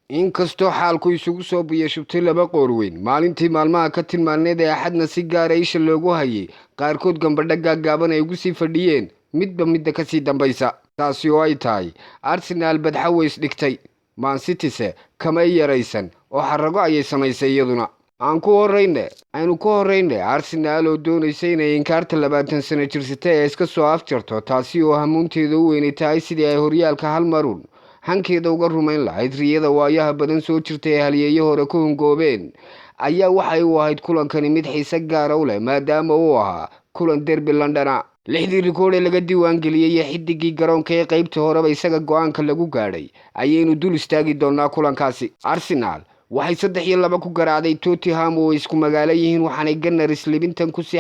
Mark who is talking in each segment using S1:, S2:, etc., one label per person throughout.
S1: inkastoo xaalku isugu soo biyashubtay laba qoorweyn maalintii maalmaha ka tilmaaneed ee axadna si gaara isha loogu hayay qaarkood gambadha gaagaaban ay ugu sii fadhiyeen midba midda ka sii dambaysa, taasi oo ay tahay Arsenal badxa way isdhigtay, Man City-se kamay yaraysan oo xarago ayay samaysay iyaduna. aynu ku horreyne Arsenal oo doonaysa inay inkaarta 20 sano jirsatay ee iska soo afjarto, taasi oo hamuunteeda u weynay tahay sidii ay horyaalka hal marun hankeeda uga rumayn lahayd riyada waayaha badan soo jirtay ee halyeeye hore ku hungoobeen, ayaa waxay u ahayd kulankani mid xiise gaara u leh maadaama uu ahaa kulan derby Londona. 6 rikoodh ee laga diiwaan geliyay xidigii garoonka ee qaybta horeba isaga go'aanka lagu gaadhay ayaynu dul istaagi doonaa kulankaasi. Arsenal waxay 3-2 ku garaacday Tottenham oo isku magaalo yihiin, waxaanay Gunners libintan ku sii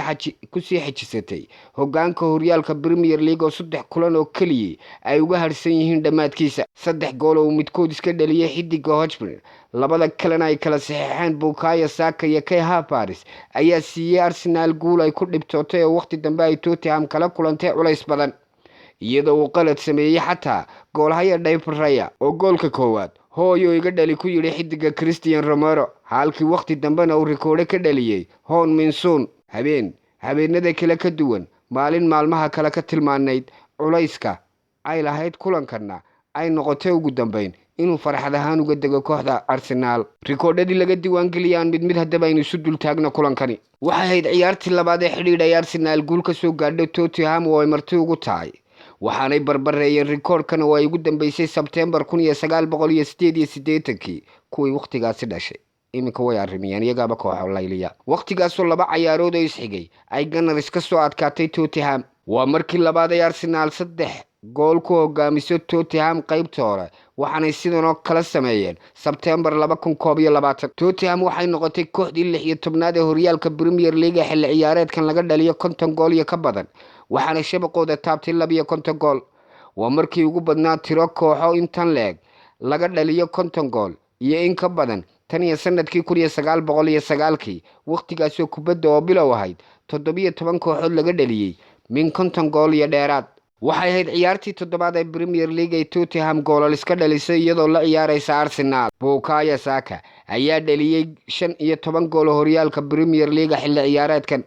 S1: xajisatay hogaanka horyaalka Premier League oo 3 kulan oo kaliya ay uga harsan yihiin dhamaadkiisa. 3 gool oo midkood iska dhaliyay xidiga Hotspur, labada kalena ay kala saxeexeen Bukayo Saka iyo Kai Havertz ayaa siiyay Arsenal guul ay ku dhibtootay oo waqti dambe ay Tottenham kala kulantay culays badan, iyadoo uu qalad sameeyay xataa goolhaya David Raya oo goolka koowaad hooyo iga dhali ku yiri xidiga Christian Romero, halkii waqti dambena uu rikoodh ka dhaliyay Hon Min-son. habeenada kale ka duwan maalin maalmaha kale ka tilmaaneyd culayska ay lahayd kulankana ay noqotay ugu dambeyn inuu farxad ahaan uga dego kooxda Arsenal. rikoodhadii laga diiwaan geliyaan mid haddaba aynu isu dul taagno kulankani. waxay ahayd ciyaartii labaad ee xidhiidh ay Arsenal guul ka soo gaadhay Tottenham oo ay marti ugu tahay, waxaanay barbareeyeen rikoodhkan oo ay ugu dambeysay Sebtembar 1988 kuwii waqtigaasi dhashay. iminka way arrimiyeen iyagaaba kooxo layliya. waqtigaasoo 2 ciyaarood oo isxigay ay Gunners ka soo adkaatay Tottenham. waa markii labaad ay Arsenal 3 gool ku hogaamiso Tottenham qaybta hore, waxaanay sidan oo kala sameeyeen Sebtembar 2021. Tottenham waxay noqotay kooxdii 16aad ee horyaalka Premier League xilli ciyaareedkan laga dhaliyo 50 gool iyo ka badan, waxaana shabaqooda taabtay 52 gool. waa markii ugu badnaa tiro kooxo intan leeg laga dhaliyo 50 gool iyo in ka badan tan iyo sanadkii 1909 waqtigaasoo kubadda oo bilow ahayd 17 kooxood laga dhaliyay min 50 gool iyo dheeraad. waxay ahayd ciyaartii 7aad ee Premier League ee Tottenham goolal iska dhalisay iyadoo la ciyaaraysa Arsenal. Bukayo Saka ayaa dhaliyay 15 gool horyaalka Premier League xilli ciyaareedkan,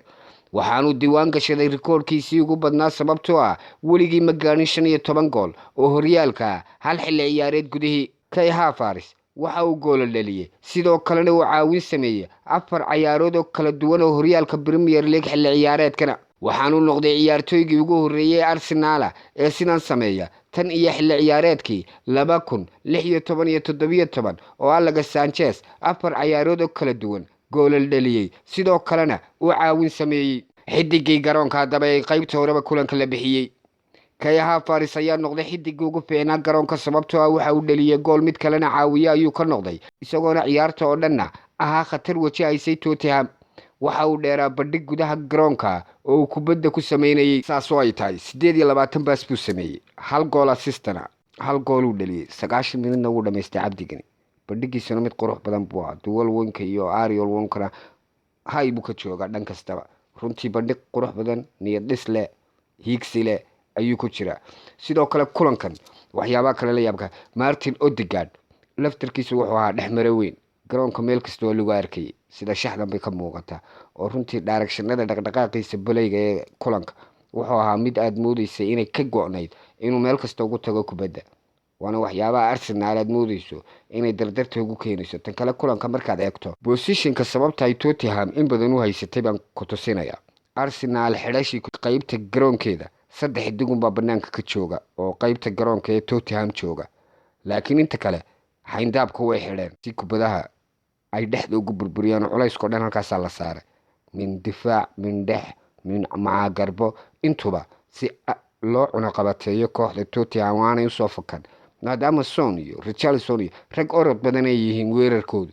S1: waxaanu diiwaan gashaday rikoodhkiisii ugu badnaa sababtoo ah weligii ma gaarin 15 gool oo horyaalka hal xilli ciyaareed gudihii. Kai Havertz waxa uu gool dhaliyay sidoo kalena uu caawin sameeyay 4 ciyaarood oo kala duwan oo horyaalka Premier League xilli ciyaareedkana, waxaanu noqday ciyaartooygii ugu horreeyay Arsenal ee sidan sameeya tan iyo xilli ciyaareedkii 2016-17 oo Alex Sanchez 4 ciyaarood oo kala duwan goolal dhaliyay sidoo kalena uu caawin sameeyay. xidigii garoonka haddaba ee qaybta horeba kulanka la bixiyay. Kai Havertz ayaa noqday xidigii ugu fiicnaa garoonka sababtoo ah waxa uu dhaliyay gool mid kalena caawiye ayuu ka noqday, isagoona ciyaarta oo dhanna ahaa khatar wajahaysay Tottenham. waxa uu dheeraa bandhig gudaha garoonka oo uu kubadda ku sameynayay, saasoo ay tahay 28 baas buu sameeyay, 1 gool assistana, 1 gool uu dhaliyay, 90 minutna uu dhameystay cabdigani. bandhigiisana mid qurux badan buu ahaa, duwal weynka iyo Ariel Wonkana hay buu ka joogaa dhan kastaba. runtii bandhig qurux badan, niyad dhis leh, hiigsi leh ayuu ku jiraa. sidoo kale kulankan waxyaabaha kale la yaabka, Martin Odegaard laftarkiisu wuxuu ahaa dhexmare weyn, garoonka meel kasta oo lagu arkay sida shaxdan bay ka muuqataa, oo runtii directionada dhaqdhaqaaqiisa baleyga ee kulanka wuxuu ahaa mid aad moodeysay inay ka go'nayd inuu meel kasta ugu tago kubadda. waana waxyaabaha Arsenal aad moodeyso inay dardarta ugu keenayso. tan kale kulanka markaad eegto positionka sababta ay Tottenham in badan u haysatay baan ku tusinaya. Arsenal xidhashi qaybta garoonkeeda 3 digunba banaanka ka jooga oo qaybta garoonka ee Tottenham jooga, laakiin inta kale xayndaabka way xidheen si kubadaha ay dhexda ugu burburiyaan. culaysko dhan halkaas la saaray, min difaac, min dhex, min garbo, intuba si loo cunaqabateeyo kooxda Tottenham waanay u soo fakan, maadaama Son iyo Richarlison iyo rag orod badan ay yihiin weerarkoodu.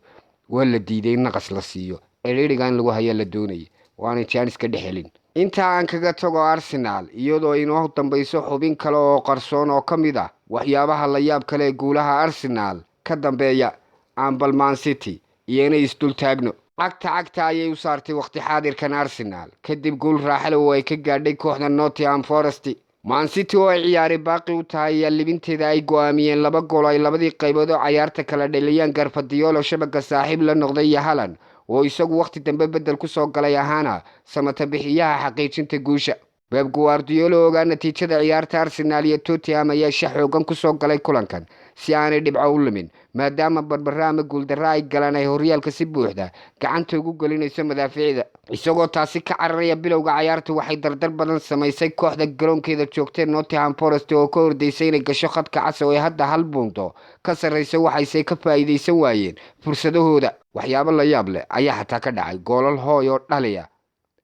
S1: waa la diiday in naqas la siiyo, ciriirigan lagu haya la doonayay, waana chance ka dhexelin. inta aan kaga tago Arsenal iyadoo inoo dambayso xubin kale oo qarsoon oo ka mid ah waxyaabaha la yaab kale ee guulaha Arsenal ka dambeeya ambal Man City iyana isdul taagno. cagta ayay u saartay waqti xaadirkan Arsenal kadib gool raaxo oo ay ka gaadhay kooxda Nottingham Forest. Man City oo ay ciyaari baaqi u tahay ayaa libinteeda ay go'aamiyeen 2 gool ay labadii qaybood oo ciyaarta kala dhaliyeen Garfadiol oo shabakka saaxiib la noqday iyo Haaland oo isagu waqti dambe bedel ku soo galay ahaana samata bixiyaha xaqiijinta guusha. Pep Guardiola oo natiijada ciyaarta Arsenal iyo Tottenham ayaa xoogan ku soo galay kulankan si aanay dhibco u lumin maadaama barbaraha guuldarra ay galaan ay horyaalka si buuxda gacanta ugu galinayso madaafiicda. Isagoo taasi ka cararaya bilowga ciyaarta waxay dardar badan samaysay kooxda garoonkeeda joogtay Nottingham Forest oo ka hordeysay inay gasho khadka cas oo ay hadda hal buundo ka sarreyso waxay ka faa'iideysan waayeen fursadahooda. waxyaabo la yaab leh ayaa xataa ka dhacay goolal hooy oo dhaliya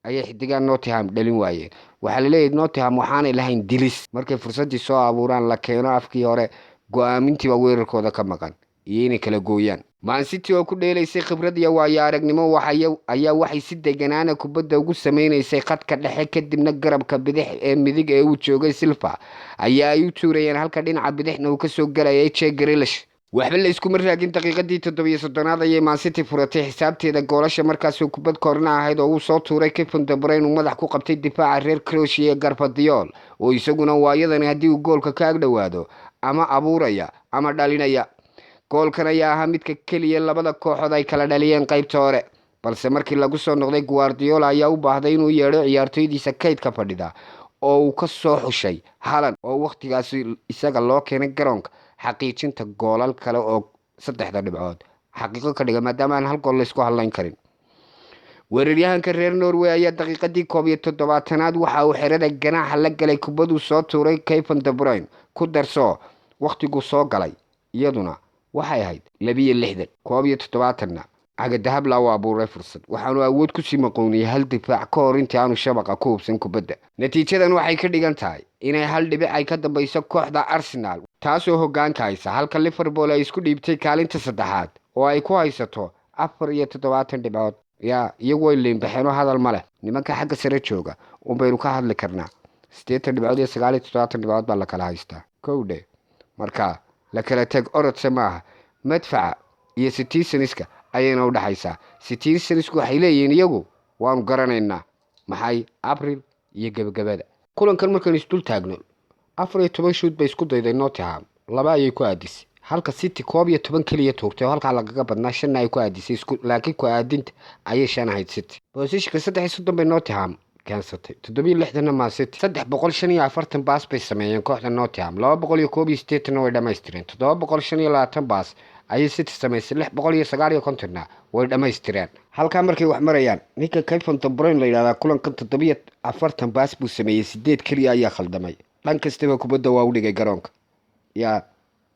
S1: ayay xidigaan Nottingham dhalin waayeen. waxaa la leeyahay Nottingham waxaanay lahayn dilis markay fursadii soo abuuraan la keeno afkii hore go'aamintiiba weerarkooda ka maqan iyo inay kala gooyaan. Man City oo ku dheelaysay khibrad iyo waayo aragnimo waxay si deganaana kubadda ugu sameynaysay khadka dhexe kadibna garabka bidix ee midig ee uu joogay Silva ayaa ay u tuurayeen halka dhinaca bidixna uu ka soo galayay Jack Grealish. waxba la isku maraagin daqiiqadii 37aad ayay Man City furatay xisaabteeda goolasha markaas uu kubad koorna ahayd oo uu soo tuuray Kevin De Bruyne uu madax ku qabtay difaaca reer Croatia ee Garfadiol oo isaguna waayadan haddii uu goolka ka ag dhawaado ama abuuraya ama dhalinaya. goolkan ayaa ahaa midka keliya labada kooxood ay kala dhaliyeen qaybta hore balse markii lagu soo noqday Guardiola ayaa u baahday inuu yeedho ciyaartoydiisa kaydka fadhida oo uu ka soo xushay Haaland oo waqtigaas isaga loo keenay garoonka xaqiijinta goolal kale oo 3 dhibcood xaqiiqo ka dhiga maadaama aan hal gool la isku halayn karin. weeraryahanka reer Norway ayaa daqiiqadii 17aad waxa uu xirada ganaaxa la galay kubaddu soo tuuray Kevin De Bruyne ku darso waqtigu soo galay iyaduna waxay ahayd 62 aga dahab la abuuray fursad waxaanu awood ku sii maqooniyay hal difaac ka hor intii aanu shabaqa ku hubsan kubadda. natiijadan waxay ka dhigan tahay inay hal dhibic ay ka dambayso kooxda Arsenal taasoo hoggaanka haysa halka Liverpool ay isku dhiibtay kaalinta saddexaad oo ay ku haysato 74 dhibcood. iyagu way leembaxeen oo hadal ma leh nimanka xagga sare jooga baynu ka hadli karnaa 80 dhibcood iyo 79 dhibcood baa la kala haystaa kowdhe marka la kala tag orodse maaha madfaca iyo Citizens-ka ayayna u dhaxaysaa. Citizens-ku waxay leeyihiin iyagu waanu garanaynaa maxay April iyo gabagabada kulankan markaan isdul taagno 14 shoot bay isku dayday Nottingham 2 ayay ku aadisay halka City 11 kaliya toogtay halka lagaga badnaa 5 ay ku aadisay laakiin ku aadinta ayay shanahayd City. positionka 3 bay Nottingham kaansatay 67 Man City 345 baas bay sameeyeen kooxda Nottingham 281 way dhamaystireen 725 baas ayay City sameysay 659 way dhamaystireen. halka markay wax marayaan ninka Kevin De Bruyne la yiraahdo kulanka 740 baas buu sameeyay 8 kaliya ayaa khaldamay dhan kastaba kubadda waa u dhigay garoonka.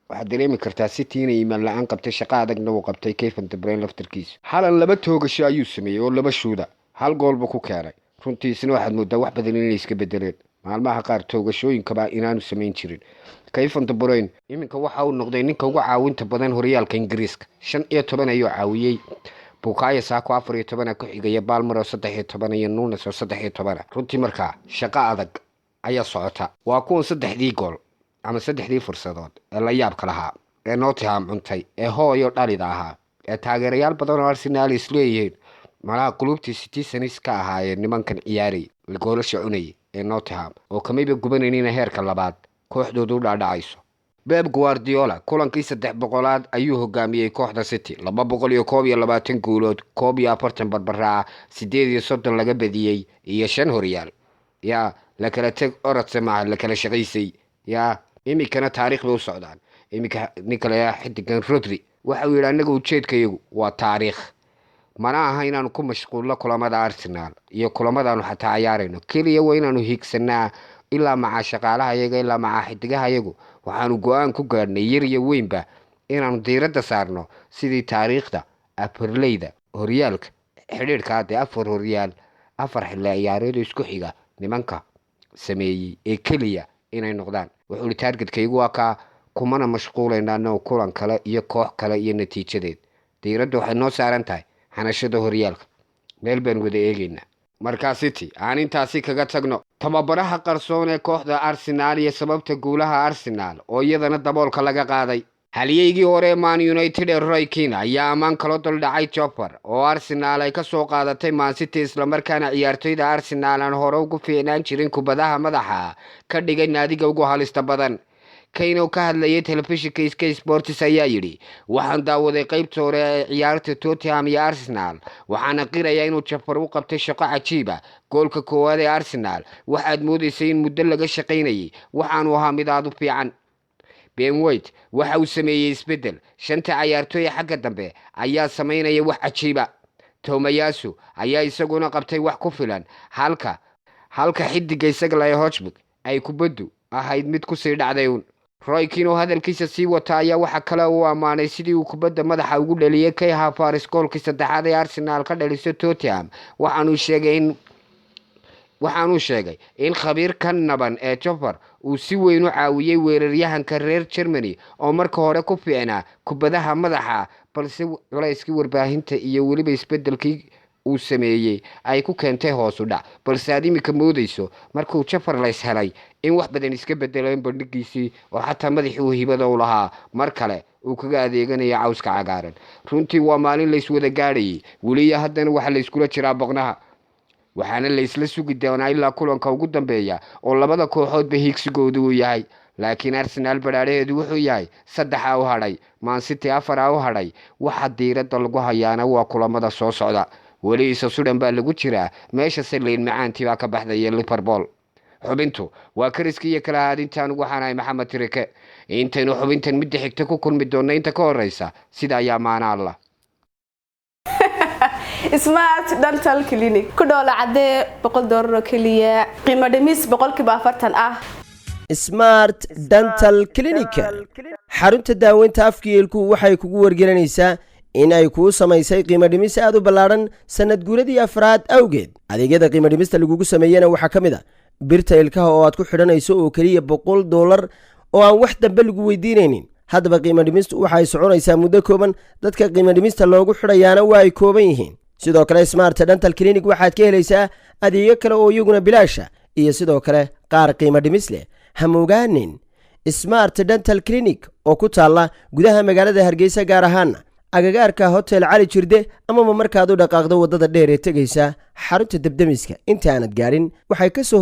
S1: waxaad dareemi kartaa City inay iimaan la'aan qabtay shaqo adagna uu qabtay Kevin De Bruyne laftarkiisa. Haaland 2 toogasho ayuu sameeyay oo 2 shuuda hal goolba ku keenay runtiisna waxaad moodaa wax badan inay iska bedeleen maalmaha qaar toogashooyinkaba inaanu samayn jirin. Kevin De Bruyne iminka waxa uu noqday ninka ugu caawinta badan horyaalka Ingiriiska 15 ayuu caawiyay Bukayo Saka 14 ku xigaya Palmer 13 iyo Nunes 13. runtii markaa shaqo adag ayaa socota waa kuwan 3 gool ama 3 fursadood ee la yaab ka lahaa ee Nottingham cuntay ee hooyo dhalida ahaa ee taageerayaal badan oo Arsenal isleeyihiin malaha qulubtii Citizens ka ahaayeen nimankan ciyaari goolasha cunay ee Nottingham oo kamayba gubanayna heerka labaad kooxdoodu u dhaadhacayso. Pep Guardiola kulankii 300aad ayuu hogaamiyay kooxda City 221 goolood 41 barbara 38 laga badiyay iyo 5 horyaal. la kala tag orodse ma la kala shaqaysay imikana taariikhda u socdaan. imika Nicolas xidigan Rodri waxa uu yiraahdaa anagu ujeedkayagu waa taariikh mana aha inaanu ku mashquulno kulamada Arsenal iyo kulamadaanu xataa ciyaarayno kaliya waa inaanu higsanaa ilaa maca shaqaalaha iyaga ilaa maca xidigaha iyagu waxaanu go'aan ku gaadhnay yar iyo weynba inaanu diiradda saarno sidii taariikhda Aperleyda horyaalka xiriirka 4 horyaal 4 xilli ciyaareed isku xiga nimanka sameeyay ee kaliya inay noqdaan. wuxuu targetkaygu waa ka kumana mashquuleynaa kulan kale iyo koox kale iyo natiijadeed. diiradda waxay noo saaran tahay hanashada horyaalka meel baan wada eegaynaa. markaa City aan intaasi kaga tagno tababaraha qarsoon ee kooxda Arsenal iyo sababta guulaha Arsenal oo iyadana daboolka laga qaaday. halyeygii hore Man United ee Roy Keane ayaa ammaan kala dul dhacay Chopper oo Arsenal ay ka soo qaadatay Man City isla markaana ciyaartoyda Arsenal aan hore ugu fiicnaan jirin kubadaha madaxa ka dhigay naadiga ugu halista badan. Keane oo ka hadlayay telefishinka Sky Sports ayaa yidhi waxaan daawaday qaybta hore ee ciyaarta Tottenham iyo Arsenal waxaana qirayaa inuu Chopper u qabtay shaqo cajiib ah. goolka koowaad ee Arsenal waxaad moodaysay in muddo laga shaqaynayay waxaanu ahaa mid aad u fiican. Ben White waxa uu sameeyay isbedel shanta ciyaartoy xagga dambe ayaa sameynaya wax cajiib ah. Tomiyasu ayaa isaguna qabtay wax ku filan halka xidiga isaga la Hotspur ay kubaddu ahayd mid ku sii dhacday. Roy Keane oo hadalkiisa sii wata ayaa waxa kale uu amaanay sidii uu kubadda madaxa ugu dhaliyay Kai Havertz goolkii saddexaad ee Arsenal ka dhalisay Tottenham. waxaanu sheegay in khabiirkan naban ee Chopper uu si weyn u caawiyay weeraryahanka reer Germany oo marka hore ku fiicnaa kubadaha madaxa balse culayskii warbaahinta iyo weliba isbedelkii uu sameeyay ay ku keentay hoos u dhac. balse aad imika moodayso markuu Chopper la helay in wax badan iska bedeleen bandhigiisii oo xataa madaxii uu hibada u lahaa mar kale uu kaga adeeganaya cawska cagaaran. runtii waa maalin la iswada gaadhayay weliya haddana waxa la iskula jiraa boqnaha waxaana la isla sugi doonaa ilaa kulanka ugu dambeeya oo labada kooxoodba higsigoodu uu yahay. laakiin Arsenal badhaadheedu wuxuu yahay 3 u hadhay, Man City 4 u hadhay. waxa diiradda lagu hayaana waa kulamada soo socda. weli isa sudan baa lagu jiraa meesha Saleyn macaantii baa ka baxday Liverpool. xubintu waa kariskii iyo kala haadintaan ugu xanaay Maxamed Tirike. intaynu xubintan mid xigta ku kulmi doona inta ka horeysa sida ayaa maana Allah.
S2: Smart Dental Clinic ku dhoola cadee $100 kaliya qiimo dhimis 40% ah.
S3: Smart Dental Clinic xarunta daaweynta afkiilku waxay kugu wargelinaysaa in ay ku samaysay qiimo dhimis aad u ballaaran sanad guuradii afraad awgeed. adeegyada qiimo dhimista lagu sameeyana waxa kamid ah birta ilkaha oo aad ku xidhanayso oo kaliya $100 oo aan wax dambe lagu weydiinaynin. haddaba qiimo dhimistu waxay soconaysaa muddo kooban, dadka qiimo dhimista loogu xidhayaana waa ay kooban yihiin. sidoo kale Smart Dental Clinic waxaad ka helaysaa adeegyo kale oo iyaguna bilaasha iyo sidoo kale qaar qiimo dhimis leh. hamogaanin Smart Dental Clinic oo ku taala gudaha magaalada Hargeysa gaar ahaan agagaarka Hotel Cali Jirde ama markaad u dhaqaaqdo wadada dheer ee tagaysa xarunta debdemiska inta aanad gaarin waxay ka soo